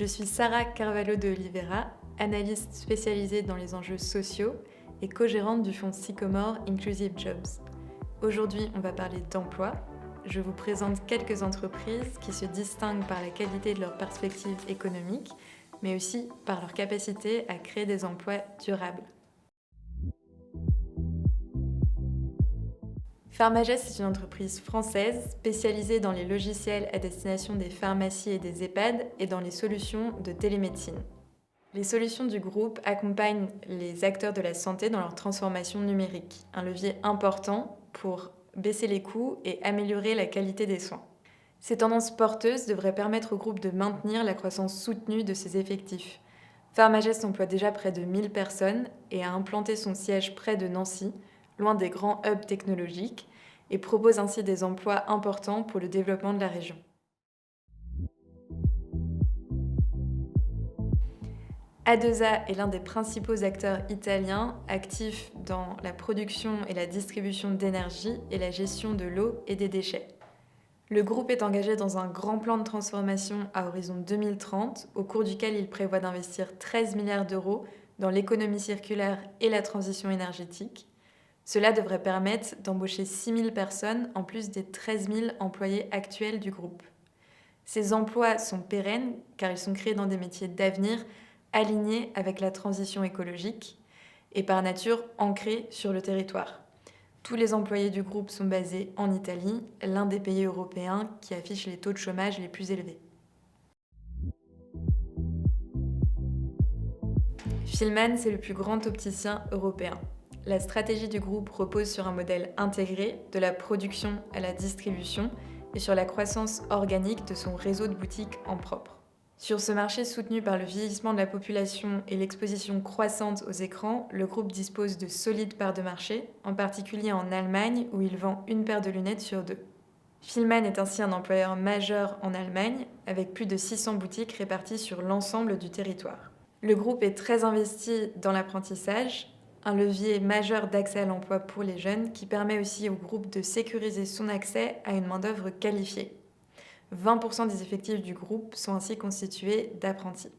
Je suis Sarah Carvalho de Oliveira, analyste spécialisée dans les enjeux sociaux et co-gérante du fonds Sycomore Inclusive Jobs. Aujourd'hui, on va parler d'emploi. Je vous présente quelques entreprises qui se distinguent par la qualité de leurs perspectives économiques, mais aussi par leur capacité à créer des emplois durables. Pharmagest est une entreprise française spécialisée dans les logiciels à destination des pharmacies et des EHPAD et dans les solutions de télémédecine. Les solutions du groupe accompagnent les acteurs de la santé dans leur transformation numérique, un levier important pour baisser les coûts et améliorer la qualité des soins. Ces tendances porteuses devraient permettre au groupe de maintenir la croissance soutenue de ses effectifs. Pharmagest emploie déjà près de 1000 personnes et a implanté son siège près de Nancy, loin des grands hubs technologiques, et propose ainsi des emplois importants pour le développement de la région. A2A est l'un des principaux acteurs italiens actifs dans la production et la distribution d'énergie et la gestion de l'eau et des déchets. Le groupe est engagé dans un grand plan de transformation à horizon 2030, au cours duquel il prévoit d'investir 13 milliards d'euros dans l'économie circulaire et la transition énergétique. Cela devrait permettre d'embaucher 6 000 personnes en plus des 13 000 employés actuels du groupe. Ces emplois sont pérennes car ils sont créés dans des métiers d'avenir alignés avec la transition écologique et par nature ancrés sur le territoire. Tous les employés du groupe sont basés en Italie, l'un des pays européens qui affiche les taux de chômage les plus élevés. Fielmann, c'est le plus grand opticien européen. La stratégie du groupe repose sur un modèle intégré, de la production à la distribution, et sur la croissance organique de son réseau de boutiques en propre. Sur ce marché soutenu par le vieillissement de la population et l'exposition croissante aux écrans, le groupe dispose de solides parts de marché, en particulier en Allemagne où il vend une paire de lunettes sur deux. Fielmann est ainsi un employeur majeur en Allemagne, avec plus de 600 boutiques réparties sur l'ensemble du territoire. Le groupe est très investi dans l'apprentissage, un levier majeur d'accès à l'emploi pour les jeunes qui permet aussi au groupe de sécuriser son accès à une main-d'œuvre qualifiée. 20% des effectifs du groupe sont ainsi constitués d'apprentis.